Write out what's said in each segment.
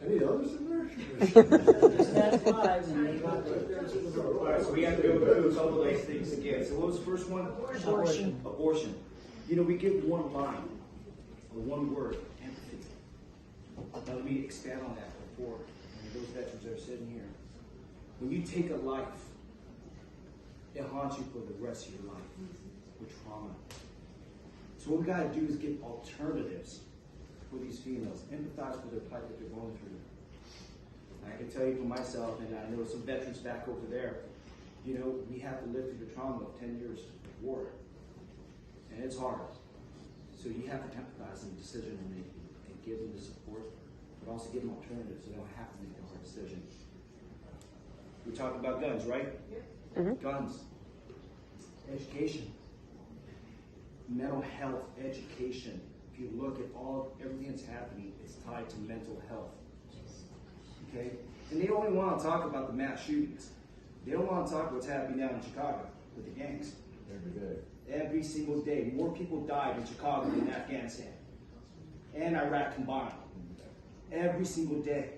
Any others in there? That's five, and they got the All right, so we have to go through a couple of these things again. So what was the first one? abortion. Abortion. You know, we give one line, or one word, empathy. Now let me expand on that before those veterans that are sitting here. When you take a life, it haunts you for the rest of your life with trauma. So what we got to do is give alternatives for these females, empathize for their plight that they're going through. I can tell you for myself, and I know some veterans back over there, you know, we have to live through the trauma of 10 years of war. And it's hard. So you have to empathize in decision making and give them the support, but also give them alternatives so they don't have to make a hard decision. We're talking about guns, right? Mm-hmm. Guns. Education. Mental health education. If you look at everything that's happening, it's tied to mental health. Okay? And they only want to talk about the mass shootings. They don't want to talk what's happening down in Chicago with the gangs. Every day. Every single day. More people died in Chicago than Afghanistan and Iraq combined. Every single day.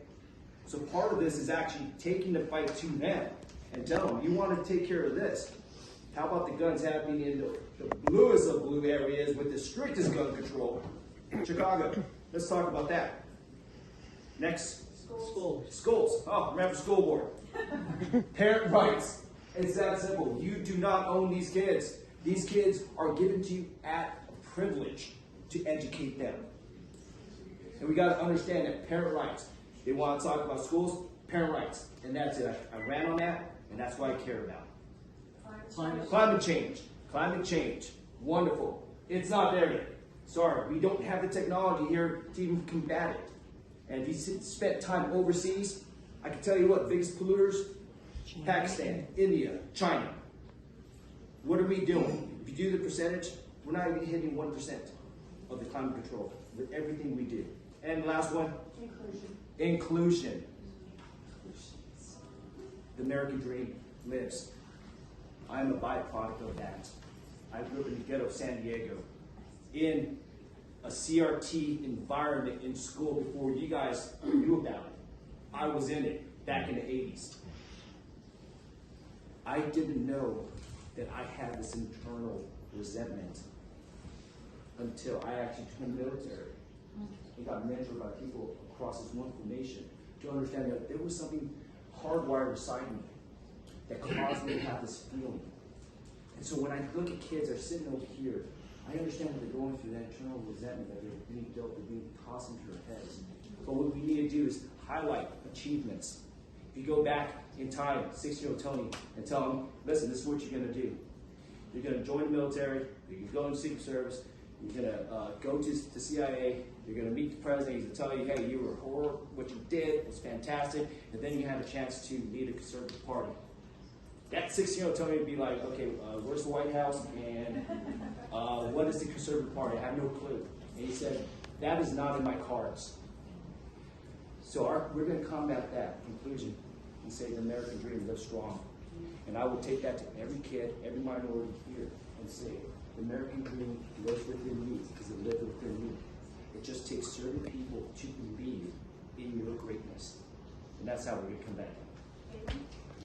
So part of this is actually taking the fight to them and tell them, you want to take care of this. How about the guns happening in the bluest of blue areas with the strictest gun control? Chicago. Let's talk about that. Next. Schools. Oh, remember school board. Parent rights. It's that simple. You do not own these kids. These kids are given to you at a privilege to educate them. And we got to understand that parent rights. They want to talk about schools, parent rights. And that's it. I ran on that, and that's what I care about. Climate change. Climate change. Wonderful. It's not there yet. Sorry, we don't have the technology here to even combat it. And if you spent time overseas, I can tell you what, biggest polluters, Pakistan, India, China. What are we doing? If you do the percentage, we're not even hitting 1% of the climate control with everything we do. And the last one? Inclusion. The American dream lives. I'm a byproduct of that. I grew up in the ghetto of San Diego in a CRT environment in school before you guys knew about it. I was in it back in the 80s. I didn't know that I had this internal resentment until I actually joined the military and got mentored by people across this wonderful nation to understand that there was something hardwired inside me that caused me to have this feeling. And so when I look at kids that are sitting over here, I understand that they're going through that internal resentment that they're being built, they're being tossed into their heads. But what we need to do is highlight achievements. If you go back in time, 6-year-old Tony, and tell him, listen, this is what you're going to do. You're going to join the military, you're going to go into Secret Service, you're going to go to CIA, you're going to meet the president, he's going to tell you, hey, you were a horror, what you did was fantastic, and then you have a chance to lead a conservative party. That 6-year-old Tony would be like, okay, where's the White House, and what is the conservative party? I have no clue. And he said, that is not in my cards. So we're going to combat that conclusion and say the American dream lives strong. And I will take that to every kid, every minority here, and say the American dream lives within you because it lives within you. It just takes certain people to believe in your greatness. And that's how we're going to combat it.